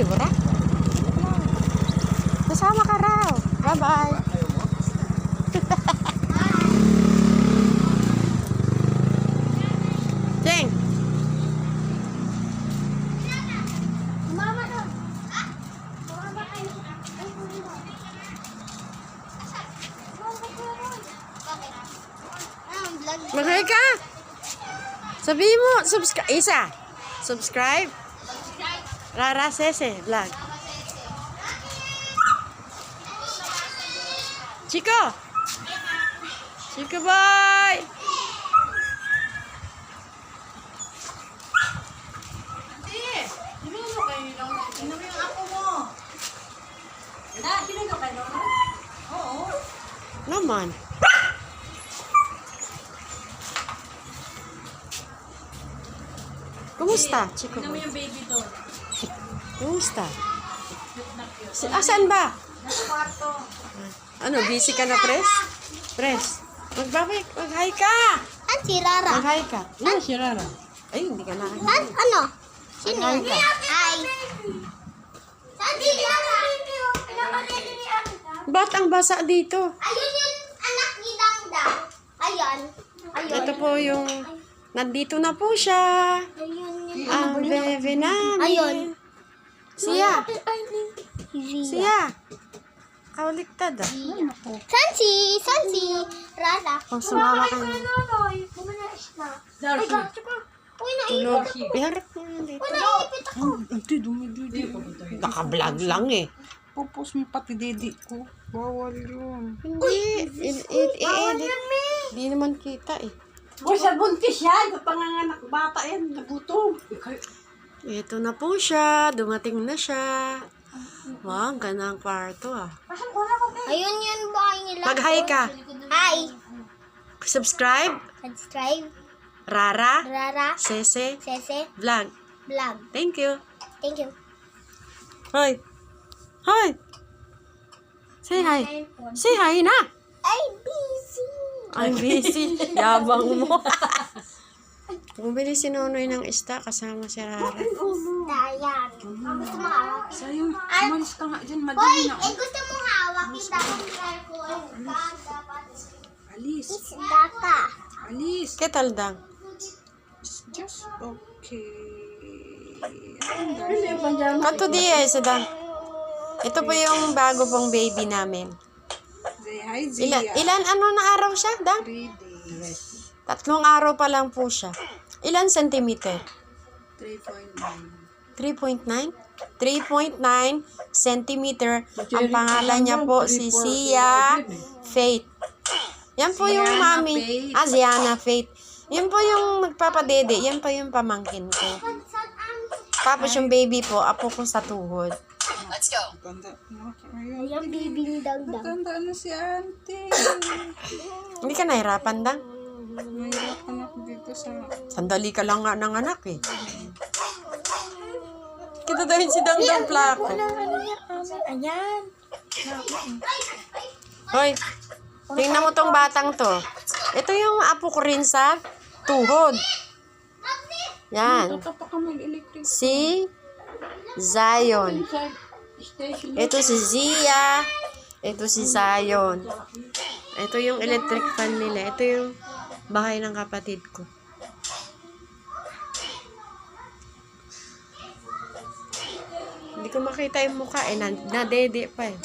Lagi mo ra? Kasama ka raw. Bye-bye. Jeng. Mama daw. Mama kayo. Mag-hi ka. Sabihin mo, isa. Subscribe. Rara Sese Vlog. Chico. Chico boy. Naman. Kumusta, Chico Tignan mo boy? yung baby doon. Kumusta? Asan ba? Nasa kwarto. Ano, busy ka na, Pres? Pres, mag-hi ka! An si Rara? Mag-hi ka. Ano si Rara? Ay, hindi ka na. An ano? Sino? Mag-hi ka. Hi. Saan si Rara? Ba't ang basa dito? Ayun yung anak ni Dangdang. Ayun. Ayun. Ito po yung, nandito na po siya. Ayun yung Ang bebe namin. Ayun. Siya. Siya. Kauliktad ah. Saan si Rara? Kung sumama ka na. Darcy. Uy, Tulog. naipit. Iharap mo na dito. Uy, naipit ako. Hindi, dumi. Naka-vlog lang eh. Pupus mo pati didi ko. Bawal yun. Hindi. I-edit. Hindi naman kita eh. Uy, sa buntis yan. Sa panganganak bata yan. Nagutom. Ito na po siya. Dumating na siya. Wow, ang ganda ang kwarto ah. Ayun yun bahay nila. Mag-hi ka. Hi. Subscribe. Subscribe. Rara. Rara. Sese. Sese. Vlog. Vlog. Thank you. Thank you. Hi. Hi. Say hi. Say hi na. I'm busy. I'm busy. Yabang mo. Bumili si Nonoy ng isda kasama si Rara. Dayan. Gusto mo hawak? Sa'yo, umalis ka nga dyan. Hoy! Madali na. Gusto mo hawak? Kita ko Alis. isda ka. Alis. Ketaldang. Just okay. Kato diya sedang. Ito po yung bago pong baby namin. Say hi, Zia. Ilan na araw siya, Dang? 3 days. 3 araw pa lang po siya. Ilan centimeter? 3.9. 3.9? 3.9 centimeter. Ang pangalan niya po si Sia Faith. Yan po yung Ziana mami. Faith. Ziana Faith. Yan po yung nagpapadede. Yan po yung pamangkin ko. Tapos yung baby po, apo ko sa tuhod. Tanda na. Ayun. Ayan, baby ni Dangdang. Tanda na si auntie. Hindi ka nahirapan, Dang? Mahirapan ako dito sa... Sandali ka lang nga ng anak eh. Kita dahil si Dangdang Plako. Ayan. Hoy, tingnan mo tong batang to. Ito yung apo ko rin sa tuhod. Yan. Ito pa kami electric Si Zion. station. Ito si Zia. Ito si Zion. Ito yung electric fan nila. Ito yung bahay ng kapatid ko. Hindi ko makita yung mukha eh. Nadede pa eh.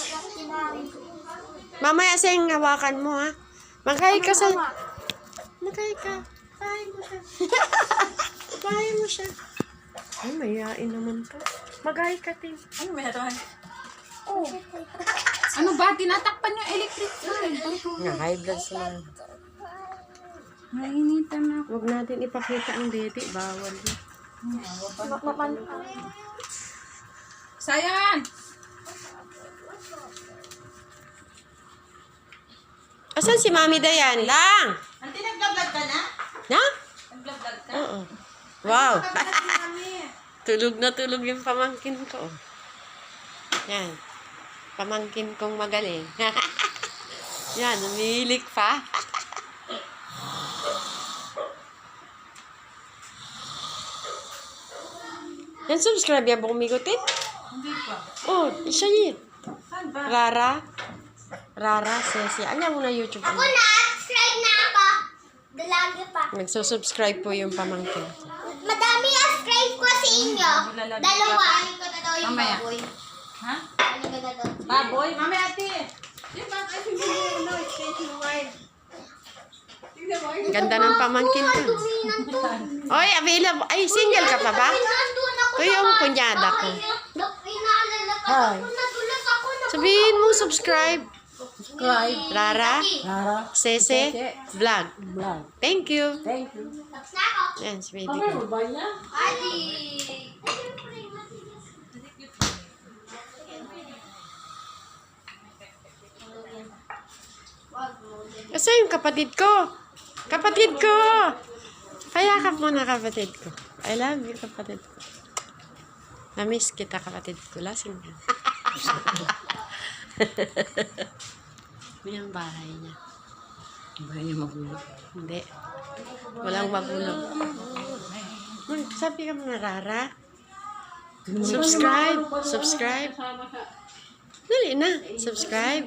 Mamaya sing hawakan mo ha. Maghay ka sa... Maghay ka. Bahay mo siya. Bahay mo siya. Ay, mayayain naman to. Maghay ka, Tim. Ano may hatahan? Oh. Ano ba? Tinatakpan yung electric fan. Nga, high blood sila. Nainitan na ako. Huwag natin ipakita ang dede. Bawal yun. Sayan! Asan si Mami Dayan? Lang! Auntie, nag-vlog ka na? Na? Nag-vlog ka? Oo. Wow. Tulog na tulog yung pamangkin ko. Yan. Pamangkin kong magaling. Yan, umihilik pa. Yan, subscribe yan po kumigutin. Hindi pa. Oh, siya yun. Saan ba? Rara, Ceci. Alam mo na YouTube. Ako na, subscribe na ako. Dalagi pa. Nagsusubscribe po yung pamangkin ko. Madami ang subscribe ko sa inyo. Dalawa. Ano ko na daw yung Mamaya. baboy? Ha? Ano ko na daw? Baboy? Mamaya ate. Ganda ng pamangkin ko. Tuminan to. Oy, available. Ay, single ka pa ba? Nandun ako Ito sa yung bahay. kunyada ko. Pinaalala ka Hi. ako. Nadulas ako. Sabihin mo, subscribe. Subscribe. Rara, Rara. Cece, Vlog. Vlog. Thank you. Thank you. Tapos na ako. Yan, si baby ko. ba niya? Ali. Kasi yung kapatid ko. Kapatid ko! Payakap mo na kapatid ko. I love you, kapatid ko. Na-miss kita, kapatid ko. Lasing ka. Yan ang bahay niya. Bahay niya magulo. Hindi. Walang magulo. Sabi ka mga Rara. Subscribe. Subscribe. Dali na. Subscribe.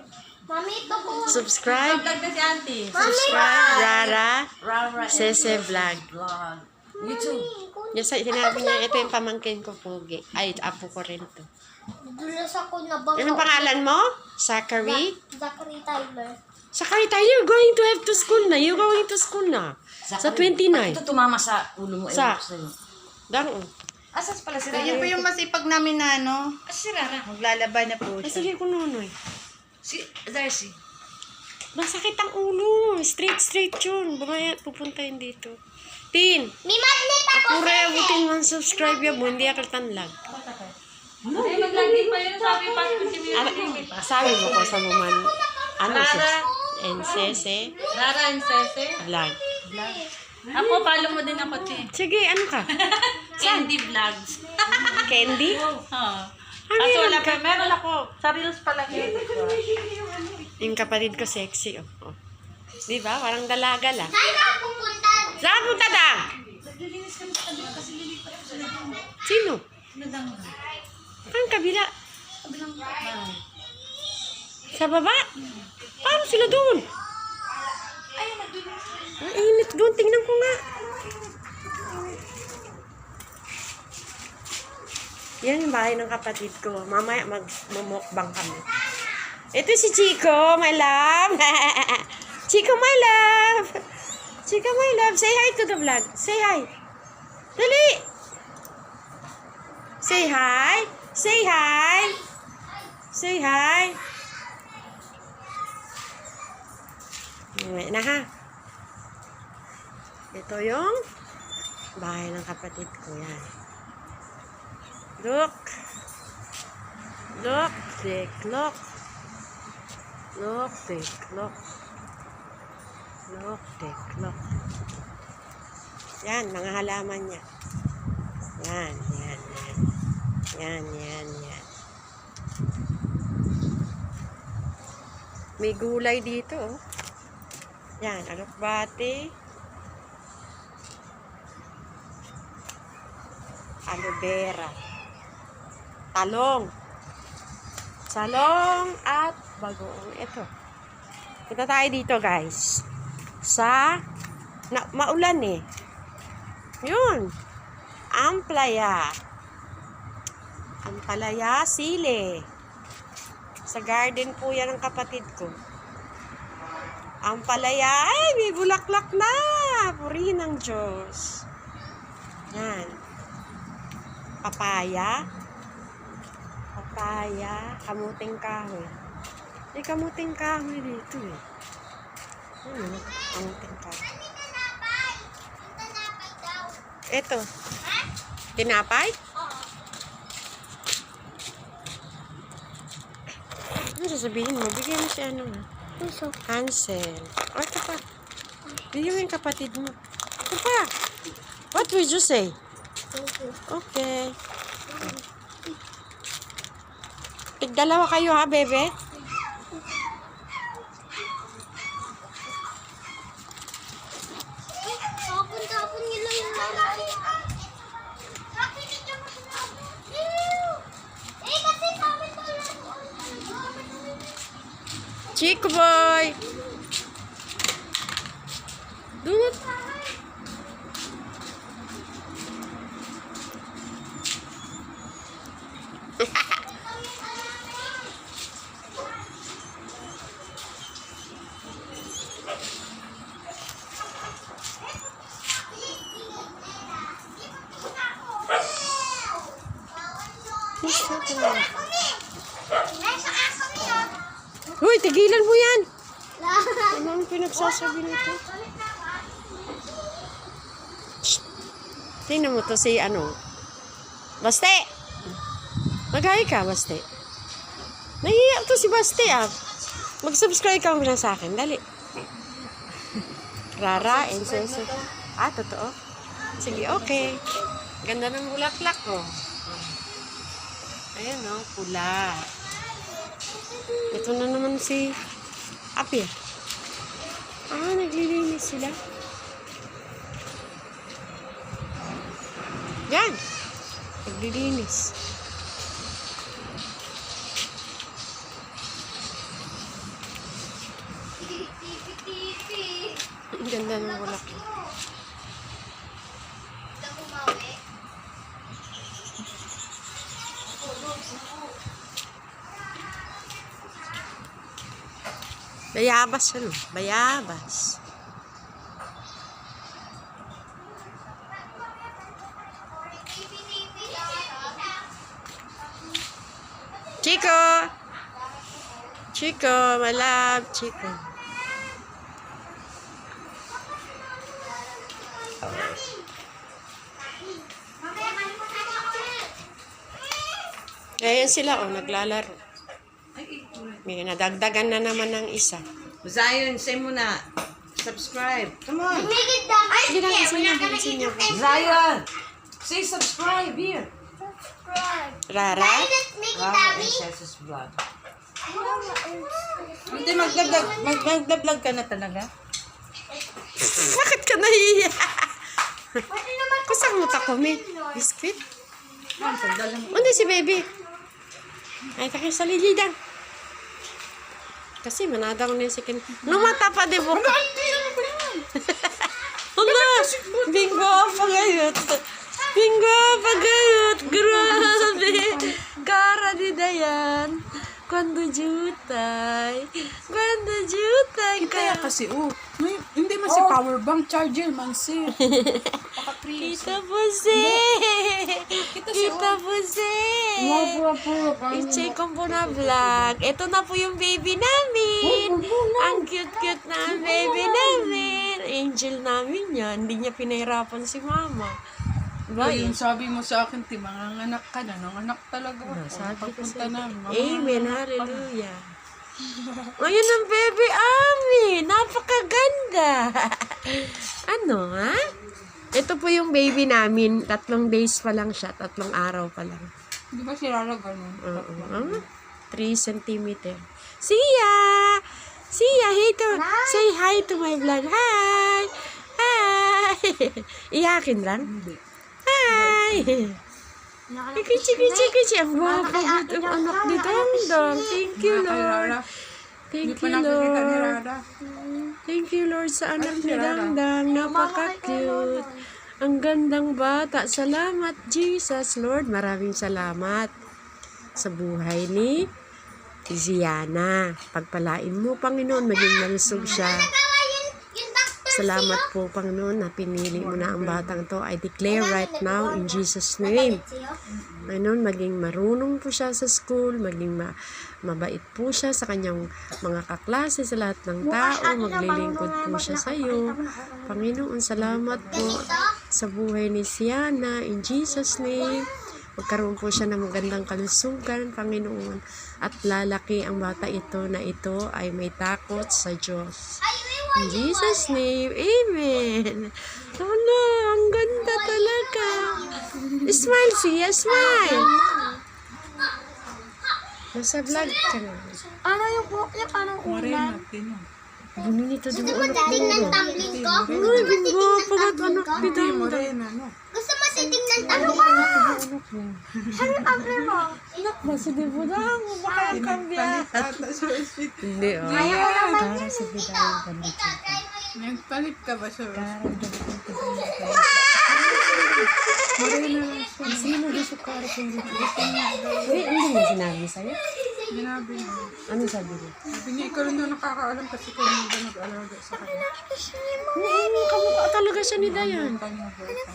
Mami, ito ko. Subscribe. Vlog na si auntie. Subscribe. Rara. Rara. Cece Vlog. Vlog. YouTube. Yes, sinabi niya, ito yung pamangkin ko, Pugi. Ay, apo ko rin to. Nadulas ako na bang. Anong pangalan mo? Zachary? Zachary Tyler. Zachary, tayo going to have to school na. You're going to school na. Sa 29. Ito tumama sa ulo mo. Sa- ewan ko sa'yo. Dang. Asas pala si Yan po yung masipag namin na ano, Si Rara. maglalaba na po Ay, siya. sige ko nunoy. Si Darcy. Masakit ang ulo. Straight yun. Bumaya, pupunta yun dito. Tin, May magnet ako. pura abutin man subscribe yan mo. Hindi ako tanlag. Ay, maglagi pa yun. Sabi pa si Sabi mo ko sa buman. Ano siya? NCC. Rara and Cece. Vlog. Ako, follow mo din ako, Chi. Sige, ano ka? Candy Vlogs. Candy? Ha. Ano Kaso yun wala ka? pa. Meron ako. Sa Reels pala yun. Yung kapatid ko sexy. Oh. Di ba? Parang dalaga lang. Saan ka pupunta? Saan ka punta da? Sino? Ang kabila. Sa baba? Paano sila doon? Ang init doon. Tingnan ko nga. Yan yung bahay ng kapatid ko. Mamaya magmumukbang kami. Ito si Chico, my love. Chico, my love. Chico, my love. Say hi to the vlog. Say hi. Dali. Say hi. Say hi. Say hi. Uwi na ha. Ito yung bahay ng kapatid ko. Yan. Look. Look. Take look. Look. Take look. Look. Take look. Yan. Mga halaman niya. Yan. Yan. Yan. Yan. Yan. Yan. May gulay dito. Oh. Yan. Alokbate. Aloe vera. Talong. Salong at bagoong. Ito. Punta tayo dito, guys. Sa maulan eh. Yun. Amplaya. Ampalaya, sile. Sa garden po yan ng kapatid ko. Ampalaya. Ay, may bulaklak na. Purihin ng Diyos. Yan. Papaya. Papaya. Kamuting kahoy. May kamuting kahoy dito eh. Kamuting kahoy. Tinapay daw. Ito. Ha? Tinapay? Oo. Ano sasabihin mo? Bigyan mo si ano ha? Hansel. O, ito pa. Bigyan mo yung kapatid mo. Ito pa. What would you say? Okay. Tigdalawa kayo ha, bebe? Tapon nila yung lalaki. Bakit ito mo sinabi? Ew! Eh, Chico boy! Dunot. Uy, tigilan mo yan! Ano ang pinagsasabi nito? Shh. Tingnan mo to si ano. Baste! Mag-hi ka, Baste. Nahiya to si Baste ah. Mag-subscribe ka muna sa akin. Dali. Rara and Cesar. Ah, totoo? Sige, okay. Ganda ng bulaklak ko. Ayan o, pula. Ito na naman si Api. Ah, naglilinis sila. Yan. Naglilinis. Ang ganda ng bulaklak. Bayabas ano? Bayabas. Chico! Chico, my love, Chico. Ayan sila, oh, naglalaro. May nadagdagan na naman ng isa. Zion, say mo na. Subscribe. Come on. Make it done. I Hindi lang, can't. isa We're niya, not gonna isa eat niya. the fish. Zion, say subscribe here. Rara? Daddy, let's make it, Wow, Daddy. Princess's vlog. Hindi, magda-vlog ka na talaga. Bakit ka nahiya? Pwede naman Kusang muta ko, may biscuit? Ma'am, pagdala mo. Hindi si baby. Ay, takay sa lilidan. Kasi manadaw na yung sikin. Numata pa, di ba? Hala! Bingo pa gayot. Bingo pa gayot. Grabe. Kara di Dayan. Kwando jutay. Kwando jutay. Kaya kasi, hindi man si power bank charger man si. Kita po si. Kita po si. I-check ko po na vlog. Ito na po yung baby namin. Ang cute-cute na ang baby namin. Angel namin yan. Hindi niya pinahirapan si mama. Diba? Yung sabi mo sa akin, ti, manganganak ka na. Nanganak talaga ako. Sabi ko Pagpunta na. Amen. Hallelujah. Ngayon ang baby amin. Napakaganda. Ano, ha? Ito po yung baby namin. 3 days pa lang siya. 3 araw pa lang. Di ba si Rara ganun? 3 centimeter. Siya! Siya, hey to, say hi to my vlog. Hi! Hi! Iyakin lang? Hi! Kichi. Ang wapo dito. Ang anak ni Dangdang. Thank you, Lord. Thank Hindi pa you, nakikita ni Lord. Rara. Thank you, Lord, sa anak ni Dangdang. Napaka-cute. Ang gandang bata. Salamat, Jesus, Lord. Maraming salamat sa buhay ni Ziana. Pagpalain mo, Panginoon, maging malusog siya. Yung doctor Salamat po, Panginoon, na pinili mo na ang batang to. I declare right now in Jesus' name. Panginoon, maging marunong po siya sa school, maging mabait po siya sa kanyang mga kaklase, sa lahat ng tao, maglilingkod po siya sa iyo. Panginoon, salamat po sa buhay ni Ziana, in Jesus' name. Magkaroon po siya ng magandang kalusugan, Panginoon, at lalaki ang bata ito na ito ay may takot sa Diyos. In Jesus' name, Amen. Hala, ang ganda talaga. Smile siya, smile. Nasa vlog ka na. Ano yung anong Morena, tino. Ganun ito Gusto din mo titingnan tumbling ko? Ay, bingwa, pagat anak ni Dang. Morena, no? Gusto mo titingnan tumbling ko? Ano tumbling mo? Anak ba si Dibo Dang? Baka ang kambya. Ata siya sweet. Hindi, oh. Para sa bidayan ka dito. Nagpalit ka ba siya? Sino gusto ka rin kung dito? Uy, hindi mo sinabi sa'yo? Ginabi niya. Ano sabi mo? Sabi niya, ikaw rin daw nakakaalam kasi kung hindi ka nag-alaga sa kanya. Oo, kamukha talaga siya ni Dayan. Kanya bata.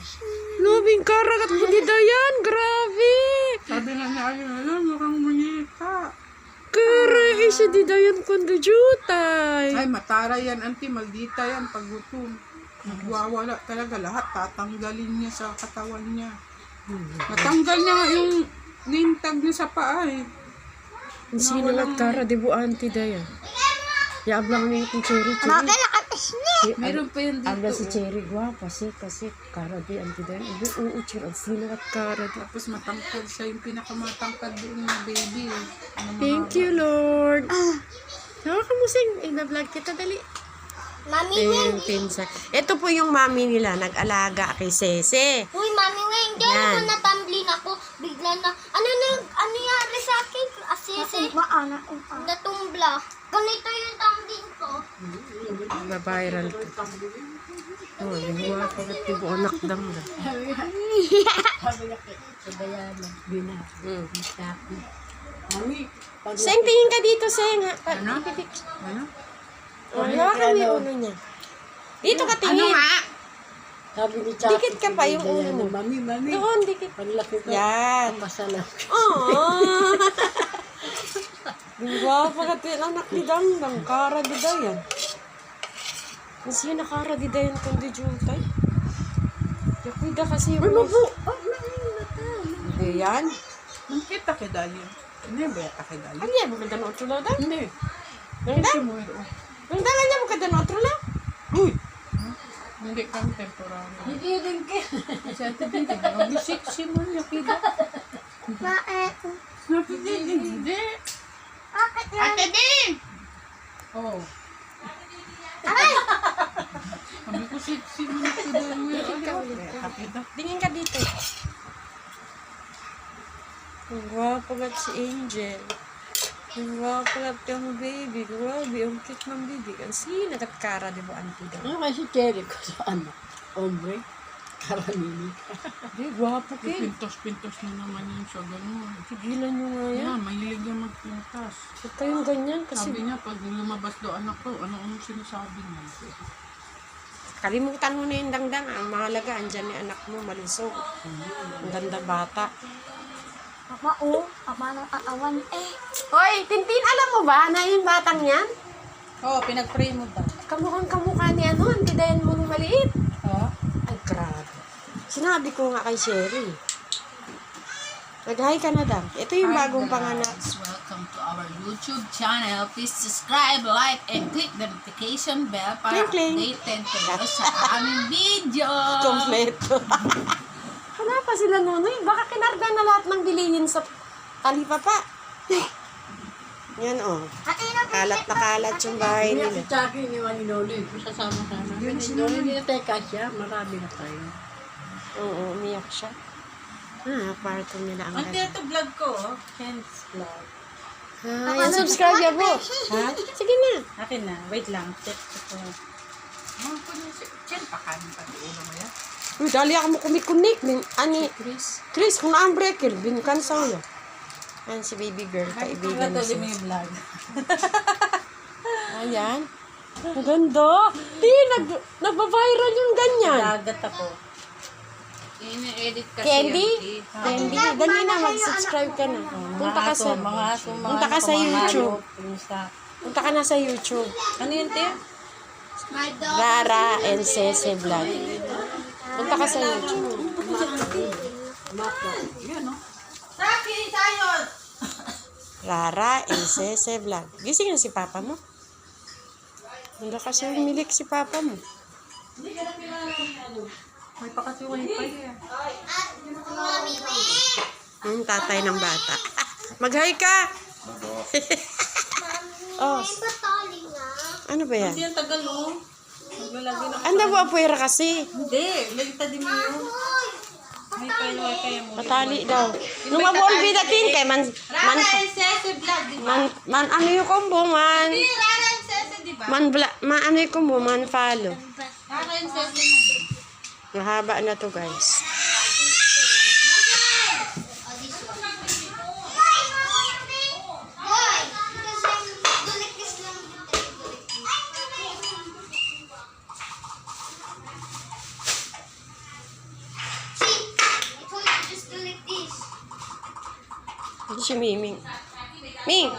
Lubing karagat mo ni Dayan. Grabe. Sabi na niya, ayun, alam, mukhang munyeka. Kara, siya di Dayan kundo jutay. Ay, matara yan, auntie. Maldita yan pag gutom. Nagwawala talaga. Lahat tatanggalin niya sa katawan niya. Natanggal niya nga yung name tag niya sa paa eh. Sino at Kara, di bu auntie Dayan? Yaab lang niya yung Cherry. Meron pa yun dito. Abla si Cherry, guwapa, kasi Kara di auntie Dayan. Ibi, oo, Cherry. Sino at Kara di? Tapos matangkad siya, yung pinakamatangkad doon na baby. Eh. Thank you, Lord. Nakakamusing. I-vlog kita, dali. Mami Weng. Pinsak. Ito po yung mami nila, nag-alaga kay Sese. Uy, Mami Weng. Diyan Yan. ako natumbling ako. Bigla na. Ano nangyari sa akin? Asisi. Natumbla. Ganito yung tumbling ko. Ba-viral to. Oh, lingwa pa kat tibo anak dang na. Seng, tingin ka dito, Seng. Ano? Ano? Wala kami ulo niya. Dito ka tingin. Sabi ni Chapi, Dikit ka pa yung ulo mo. Mami, Doon, dikit. paglaki ko, Yan. masala. Oh. Lingwa pa kat anak ni Dangdang. Kara di dayan. Kasi nakara di dayan kundi jutay. Yakuida kasi yung... Ay, mabu! Hindi yan. Kita kay Dali. Hindi ba yata kay Dali? Ano yan? Maganda na otro lang daw? Hindi. Nangda? Sumuero. Nangda nga niya maganda na otro lang? Uy! Hindi kami temporary. Hindi din ka. Kasi ate din, mag-sexy mo niya kita. Bakit? Hindi. Bakit yan? Ate din! Oh. Aray! Sabi ko sexy mo niya kita. Tingin ka dito. Ang gwapo kat si Angel. Ang gwapo kat yung baby. Grabe, ang cute ng baby. Kasi nagkara, di ba, auntie daw? Ano kasi Cherry ko sa ano? Ombre? Karanini. Di, gwapo kayo. Pintos-pintos na naman yun siya ganun. Tigilan nyo nga yan. Yan, mahilig yan magpintas. Huwag kayong ganyan kasi Sabi niya, pag lumabas daw anak ko, ano-ano sinasabi niya. kalimutan mo na yung dangdang. Ang mahalaga, andyan ni anak mo, malusog. Ang ganda bata. Papa, Papa ng atawan. Hoy, Tintin, alam mo ba na yung batang yan? Oo, pinag-pray mo ba? Kamukhang kamukha ni ano, ang tidayan mo nung maliit. Oo. Ay, grabe. Sinabi ko nga kay Sherry. Nag-hi ka na daw. Ito yung bagong panganak. Welcome to our YouTube channel. Please subscribe, like, and click the notification bell para Cling, cling. updated kayo sa aming video. Kompleto. Wala pa sila Nonoy. Baka kinarga na lahat ng bilihin sa talipapa. Yan oh. Kalat na kalat yung bahay Hindi nila. si Chapi iniwan ni Noli. Sasama ka na. Noli, hindi na tayo kasya. Marami na tayo. Oo, umiyak siya. Parto nila ang Ante, ganda. ito vlog ko, oh. Hence, vlog. Ay, subscribe ya po. Ha? Sige na. Akin na, wait lang. Check ko. Mga ko na siya. Chill pa kanin pa di ulo mo yan. Uy, dali ako mo kumikunik. Ani, Chris, kung na ang breaker, binkan sa ulo. Ayan si baby girl, kaibigan mo siya. yung vlog. Ayan. Ang ganda. Nagbabiral yung ganyan. Dagat ako. Ini-edit kasi Candy? yun. Candy, dali na, mag-subscribe ka na. Punta ka sa, punta ka sa YouTube. Punta ka na sa YouTube. Ano yun, Tia? Rara and Sese Vlog. Punta ka sa YouTube. Saki, sayos! Rara and Sese Vlog. Gising na si Papa mo. Hindi kasi umilik si Papa mo. May pa kasi wifi eh. Mami Weng. Yung tatay ng bata. Mag-hi ka! Oh, May batali nga. Ano ba yan? Hindi ang tagal, oh. Maglalagay na. Anda mo apuera kasi. Hindi, lagta din mo yun. May kaya mo. Patali daw. Nung mabulbi natin kay man Sese vlog, di ba? man ano yung combo man. Hindi, Rara and Sese, di ba? Man ano yung combo man follow. Rara and Sese na. Mahaba na to guys. Ito si Miming. Ming!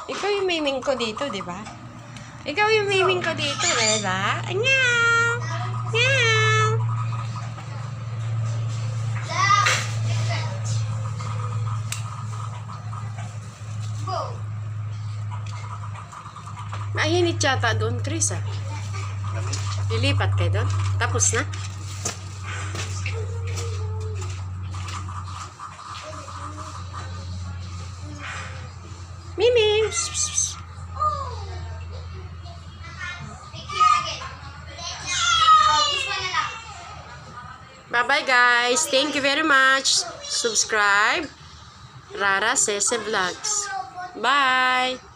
Ikaw yung Miming ko dito, di ba? Ikaw yung Miming ko dito, di ba? Meow! Meow! Mainit yata doon, Chris, ah. Lilipat kayo doon? Tapos na? Mimi! Psst, psst, psst. Bye-bye guys. Thank you very much. Subscribe. Rara Sese Vlogs. Bye!